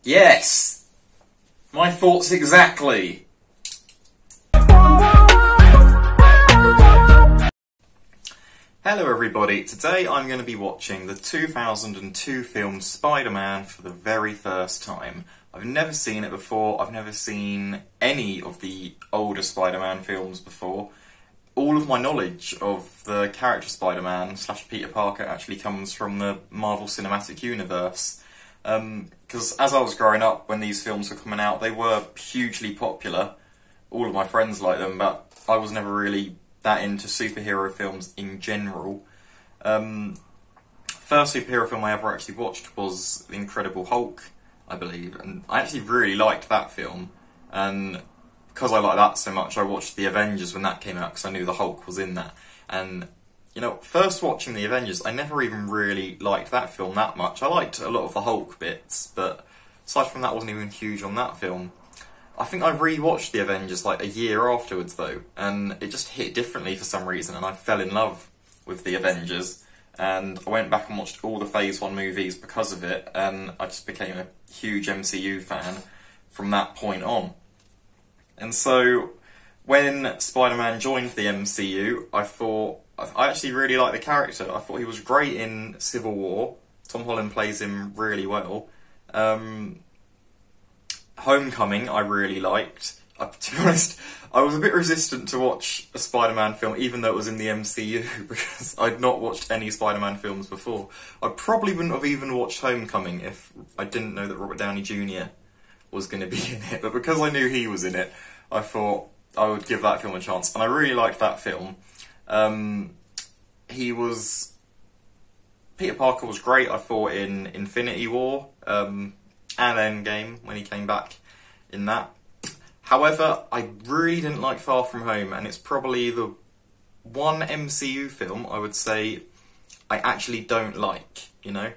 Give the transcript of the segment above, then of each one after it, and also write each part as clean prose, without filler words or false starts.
Yes! My thoughts exactly! Hello everybody, today I'm going to be watching the 2002 film Spider-Man for the very first time. I've never seen it before, I've never seen any of the older Spider-Man films before. All of my knowledge of the character Spider-Man / Peter Parker actually comes from the Marvel Cinematic Universe. Because as I was growing up, when these films were coming out, they were hugely popular. All of my friends liked them, but I was never really that into superhero films in general. First superhero film I ever actually watched was The Incredible Hulk, I believe, and I actually really liked that film, and because I liked that so much I watched The Avengers when that came out because I knew the Hulk was in that. And you know, first watching The Avengers, I never even really liked that film that much. I liked a lot of the Hulk bits, but aside from that, I wasn't even huge on that film. I think I re-watched The Avengers like a year afterwards though, and it just hit differently for some reason, and I fell in love with The Avengers, and I went back and watched all the Phase 1 movies because of it, and I just became a huge MCU fan from that point on. And so, when Spider-Man joined the MCU, I actually really liked the character. I thought he was great in Civil War. Tom Holland plays him really well. Homecoming I really liked. To be honest, I was a bit resistant to watch a Spider-Man film even though it was in the MCU because I'd not watched any Spider-Man films before. I probably wouldn't have even watched Homecoming if I didn't know that Robert Downey Jr. was going to be in it, but because I knew he was in it, I thought I would give that film a chance, and I really liked that film. Peter Parker was great, I thought, in Infinity War, and Endgame, when he came back in that. However, I really didn't like Far From Home, and it's probably the one MCU film I would say I actually don't like, you know?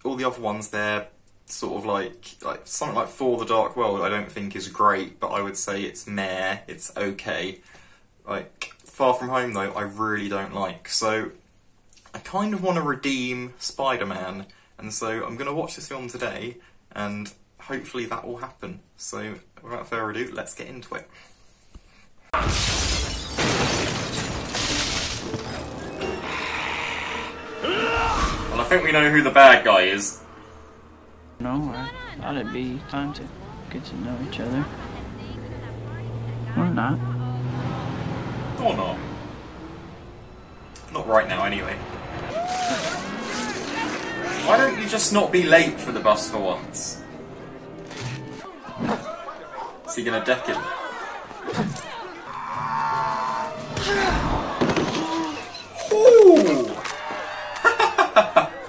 All the other ones, they're sort of like something like For the Dark World I don't think is great, but I would say it's meh, it's okay. Like, Far From Home though, I really don't like, so I kind of want to redeem Spider-Man, and so I'm going to watch this film today, and hopefully that will happen. So, without further ado, let's get into it. Well, I think we know who the bad guy is. No, I thought it'd be time to get to know each other. Or not. Or not. Not right now, anyway. Why don't you just not be late for the bus for once? Is he gonna deck him? Ooh!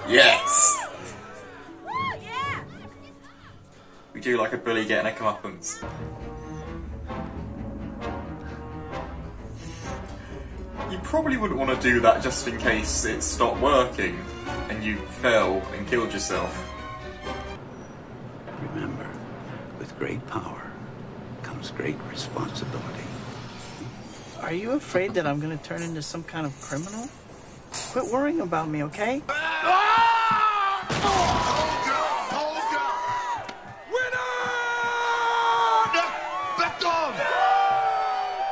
Yes! We do like a bully getting a comeuppance. You probably wouldn't want to do that just in case it stopped working and you fell and killed yourself. Remember, with great power comes great responsibility. Are you afraid that I'm gonna turn into some kind of criminal? Quit worrying about me, okay?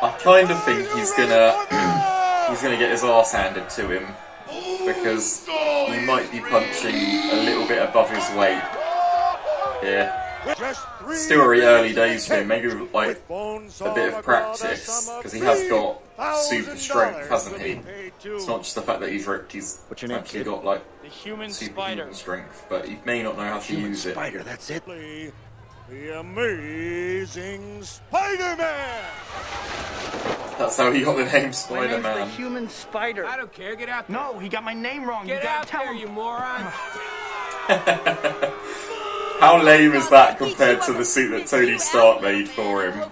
I kind of think he's gonna get his arse handed to him because he might be punching a little bit above his weight. Yeah. Still very early days for him, maybe with like a bit of practice, because he has got super strength, hasn't he? It's not just the fact that he's ripped, he's actually got like superhuman strength, but he may not know how to use it. Spider, that's it. The Amazing Spider-Man! That's how he got the name My name's Spider-Man. the Human Spider. I don't care, get out there. No, he got my name wrong. Get you out gotta tell there, him. you moron. How lame is that compared to the suit that Tony Stark made for him?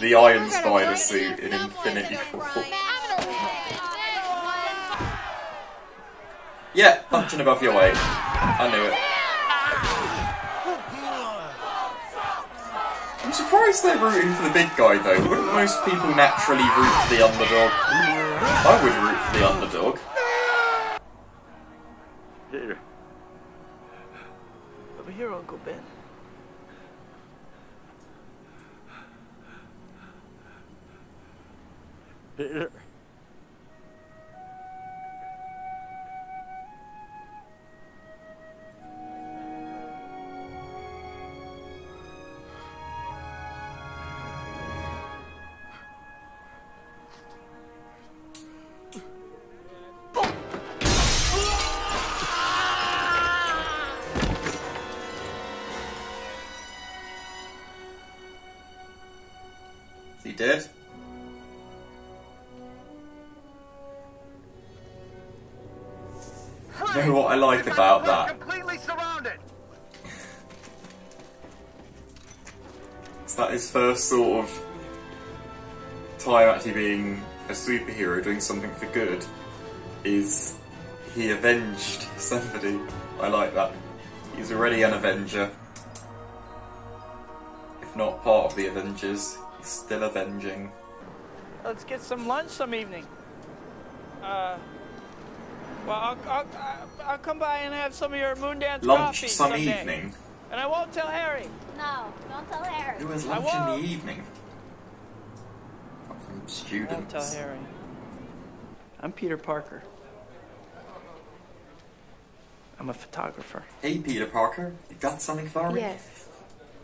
The Iron Spider suit in Infinity War. Yeah, punching above your weight. I knew it. I'm surprised they're rooting for the big guy though. Wouldn't most people naturally root for the underdog? I would root for the underdog. Here. over here, Uncle Ben. Peter. Is he dead? You know what I like about that? Completely surrounded. It's that his first sort of time actually being a superhero, doing something for good, is he avenged somebody. I like that. He's already an Avenger. If not part of the Avengers, he's still avenging. Let's get some lunch some evening. Well, I'll come by and have some of your Moondance Lunch coffee some someday. evening? And I won't tell Harry. No, don't tell Harry. Who has lunch in the evening? Apart from I won't students. tell Harry. I'm Peter Parker. I'm a photographer. Hey Peter Parker, you got something for me? Yes,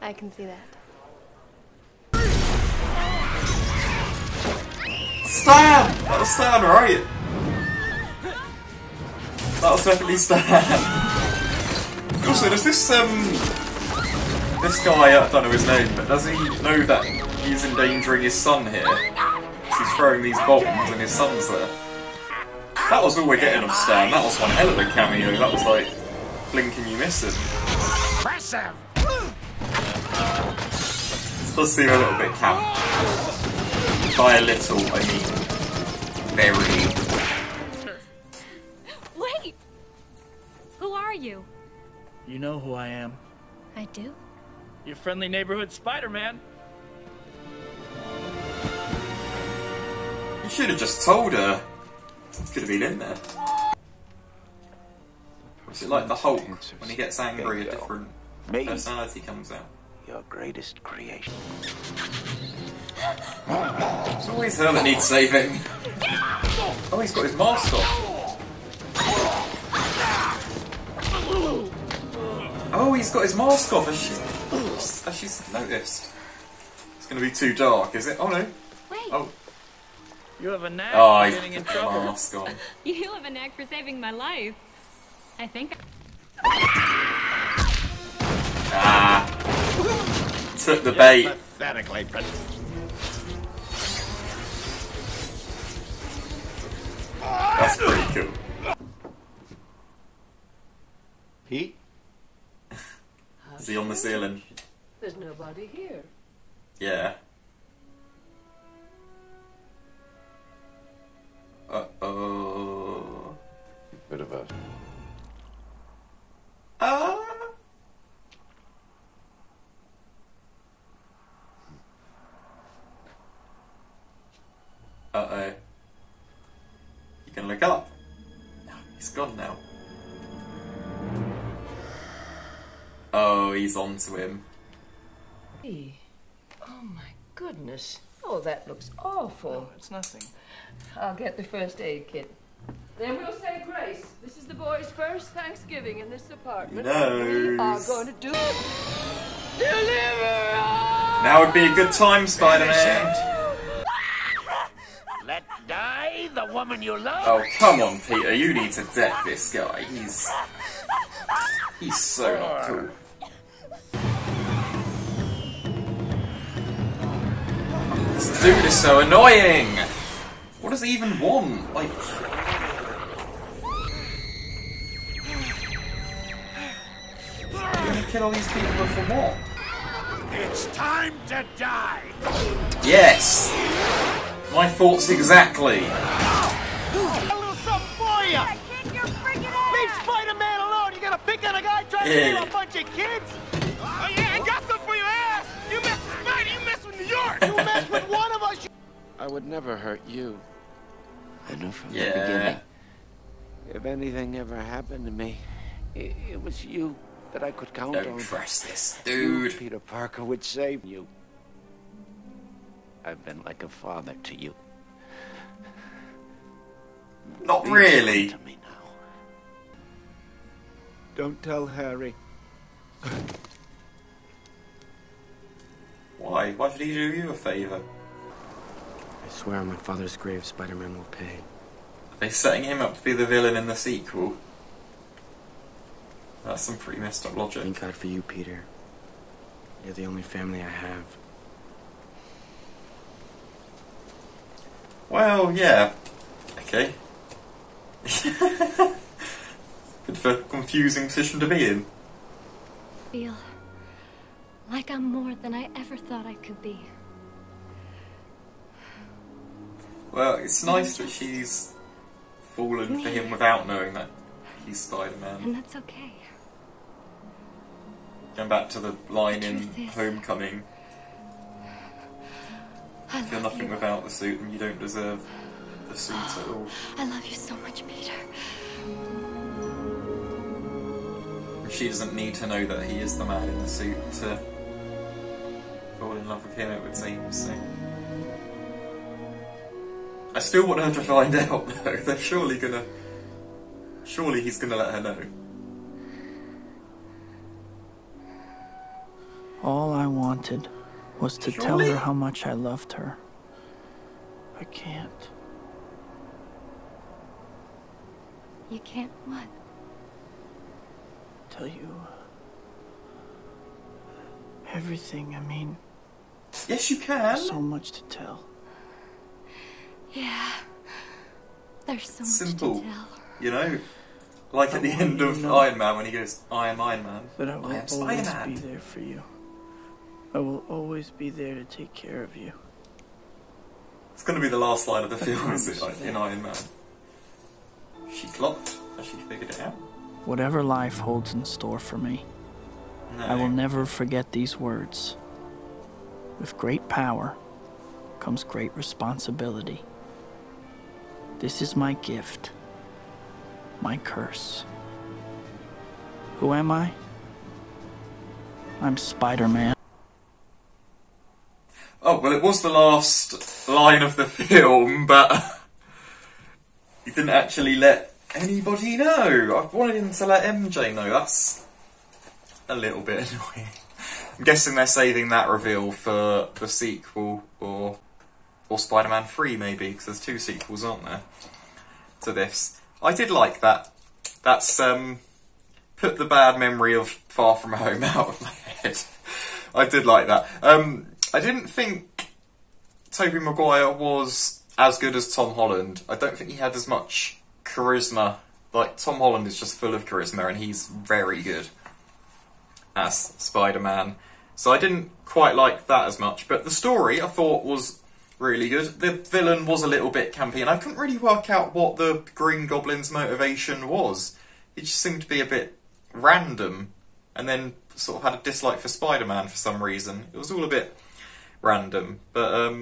I can see that. Stan! That was Stan, right? That was definitely Stan. Also, does this guy, I don't know his name, but does he know that he's endangering his son here? He's throwing these bombs and his son's there. That was all we're getting of Stan. That was one hell of a cameo. That was like, blink and you miss him. Impressive. This does seem a little bit camp. By a little, I mean, very. Wait! Who are you? You know who I am. I do? Your friendly neighborhood Spider-Man. You should have just told her. Could have been in there. Is it like the Hulk? When he gets angry, a different personality comes out. Your greatest creation. It's always her that needs saving. Oh, he's got his mask off. Oh, he's got his mask off, as she's noticed. It's going to be too dark, is it? Oh no. Wait. Oh. You have a knack Oh, for he's getting in got the trouble. mask on. You have a knack for saving my life. I think. Ah. Took the bait. Pathetically. That's pretty cool. Pete? Is he on the ceiling? There's nobody here. Yeah. Uh-oh. Bit of a... Ah. Uh-oh. You can look up. No, he's gone now. Oh, he's onto him. Hey. Oh my goodness. Oh, that looks awful. Oh, it's nothing. I'll get the first aid kit. Then we'll say grace. This is the boys' first Thanksgiving in this apartment. He knows. We are going to do deliver us! Now would be a good time, Spider-Man. Let die the woman you love. Oh, come on, Peter. You need to deck this guy. He's so not cool. This dude is so annoying! What does he even want? Like... You're gonna kill all these people for what? It's time to die. Yes! My thoughts exactly. A little something for you. Kick your freaking ass! Leave Spider-Man alone. You gonna pick on a guy trying to Yeah. steal a bunch of kids? Oh yeah, I got something for your ass. You mess with Spidey, you mess with New York. You mess with one of us. I would never hurt you. I knew from the Yeah. beginning. If anything ever happened to me, it was you. that I could count Don't on. trust this You, dude. Peter Parker, would save you. I've been like a father to you. Not Please really. come to me now. Don't tell Harry. Why? Why should he do you a favour? I swear on my father's grave, Spider-Man will pay. Are they setting him up to be the villain in the sequel? That's some pretty messed up logic. Thank God for you, Peter. You're the only family I have. Well, yeah. Okay. Bit of a confusing position to be in. Feel like I'm more than I ever thought I could be. Well, it's nice that she's fallen for him without knowing that he's Spider-Man. And that's okay. Going back to the line in Truth is, Homecoming, I if you're love nothing you. without the suit, then you don't deserve the suit at all. I love you so much, Peter. And she doesn't need to know that he is the man in the suit to fall in love with him, it would seem, so... I still want her to find out, though. They're surely gonna... Surely he's gonna let her know. All I wanted was to tell Surely? her how much I loved her. I can't. You can't what? Tell you everything. I mean, Yes, you can! so much to tell. Yeah. There's so Simple. much to tell. You know? Like at the want end you of to know Iron Man when he goes, I am Iron Man. But I will I am always be Spider-Man. there for you. I will always be there to take care of you. It's going to be the last line of the film, is it, promise like, you in Iron Man? She clocked? Has she figured it out? Whatever life holds in store for me, No. I will never forget these words. With great power comes great responsibility. This is my gift, my curse. Who am I? I'm Spider-Man. Oh, well, it was the last line of the film, but he didn't actually let anybody know. I wanted him to let MJ know. That's a little bit annoying. I'm guessing they're saving that reveal for the sequel or Spider-Man 3 maybe, because there's 2 sequels, aren't there, to this. I did like that. That's put the bad memory of Far From Home out of my head. I did like that. I didn't think Tobey Maguire was as good as Tom Holland. I don't think he had as much charisma. Like, Tom Holland is just full of charisma and he's very good as Spider-Man. So I didn't quite like that as much. But the story, I thought, was really good. The villain was a little bit campy and I couldn't really work out what the Green Goblin's motivation was. He just seemed to be a bit random and then sort of had a dislike for Spider-Man for some reason. It was all a bit random, but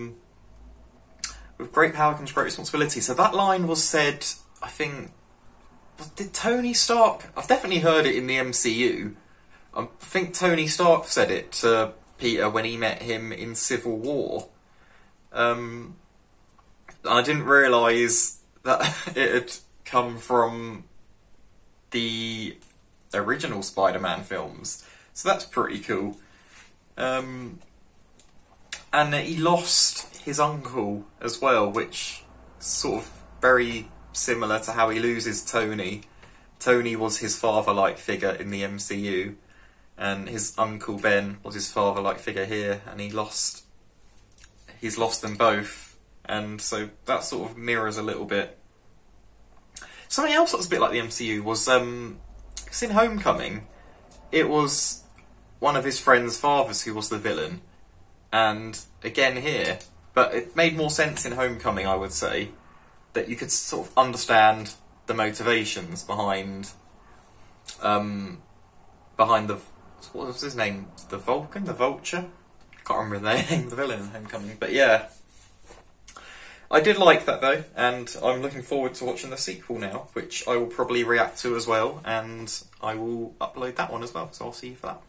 with great power comes great responsibility. So that line was said, I think, did Tony Stark? I've definitely heard it in the MCU. I think Tony Stark said it to Peter when he met him in Civil War. I didn't realise that it had come from the original Spider-Man films. So that's pretty cool. And he lost his uncle as well, which is sort of very similar to how he loses Tony. Tony was his father-like figure in the MCU, and his uncle Ben was his father-like figure here, and he's lost them both, and so that sort of mirrors a little bit. Something else that was a bit like the MCU was, because in Homecoming, it was one of his friend's fathers who was the villain, and again here, but it made more sense in Homecoming, I would say, that you could sort of understand the motivations behind the, what was his name? The Vulcan? The Vulture? I can't remember the name of the villain in Homecoming, but yeah. I did like that though, and I'm looking forward to watching the sequel now, which I will probably react to as well, and I will upload that one as well, so I'll see you for that.